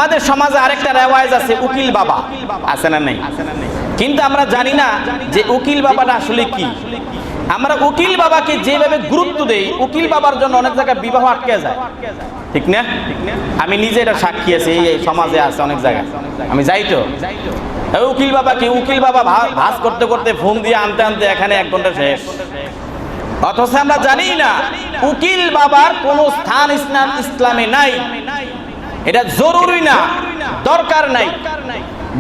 আমাদের সমাজে আরেকটা রেওয়াজ আছে, উকিল বাবা আছে না নাই? কিন্তু আমরা জানি না যে উকিল বাবাটা আসলে কি। আমরা উকিল বাবাকে যেভাবে গুরুত্ব দেই, উকিল বাবার জন্য অনেক জায়গায় বিবাহ আটকে যায়, ঠিক না? আমি নিজে এটা সাক্ষী আছি, এই সমাজে আছে অনেক জায়গায়, আমি যাই তো উকিল বাবা কি, উকিল বাবা ভাস করতে করতে ফোন দিয়ে আনতে আনতে এখানে 1 ঘন্টা শেষ। অথচ আমরা জানি না উকিল বাবার কোনো স্থান ইসলামে নাই, এটা জরুরি না, দরকার নাই।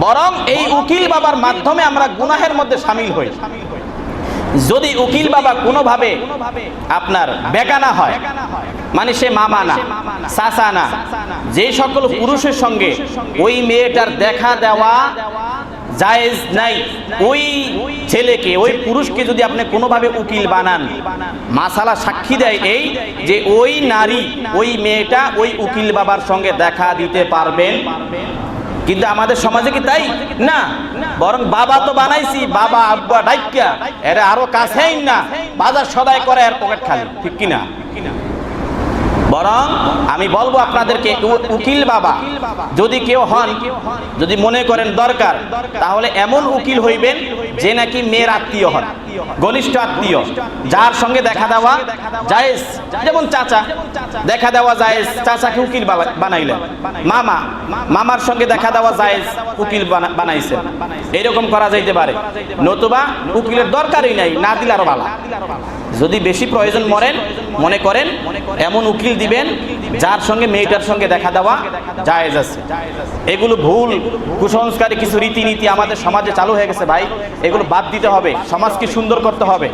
বরং এই উকিল বাবার মাধ্যমে আমরা গুনাহের মধ্যে শামিল হই। যদি উকিল বাবা কোনোভাবে আপনার বেগানা হয়, মানে সে মামা না, চাচা না, যে সকল পুরুষের সঙ্গে ওই মেয়েটার দেখা দেওয়া জায়েজ নাই, ওই ছেলেকে, ওই পুরুষকে যদি আপনি কোনোভাবে উকিল বানান, মাসালা সাক্ষী দেয় এই যে ওই নারী, ওই মেয়েটা ওই উকিল বাবার সঙ্গে দেখা দিতে পারবেন। কিন্তু আমাদের সমাজে কি তাই না? বরং বাবা তো বানাইছি, বাবা আব্বা ডাইকা এরা আরো কাছেই না, বাজার সদাই করে আর পকেট খালি, ঠিক কিনা? বরং আমি বলবো আপনাদেরকে, উকিল বাবা যদি কেউ হন, যদি মনে করেন দরকার, তাহলে এমন উকিল হইবেন যে নাকি মেয়ের আত্মীয় হন, ঘনিষ্ঠ আত্মীয়, যার সঙ্গে দেখা দেওয়া জায়েজ। যেমন চাচা, দেখা দেওয়া জায়েজ, চাচাকে উকিল বানাইলেন। মামা, মামার সঙ্গে দেখা দেওয়া জায়েজ, উকিল বানাইছেন। এরকম করা যাইতে পারে। নতুবা উকিলের দরকারই নাই, না দিলে আরো ভালো। যদি বেশি প্রয়োজন মনে করেন, এমন উকিল দিবেন যার সঙ্গে মেয়েটার সঙ্গে দেখা দেওয়া জায়েজ আছে। এগুলো ভুল কুসংস্কারী কিছু রীতিনীতি আমাদের সমাজে চালু হয়ে গেছে ভাই, এগুলো বাদ দিতে হবে, সমাজকে সুন্দর করতে হবে।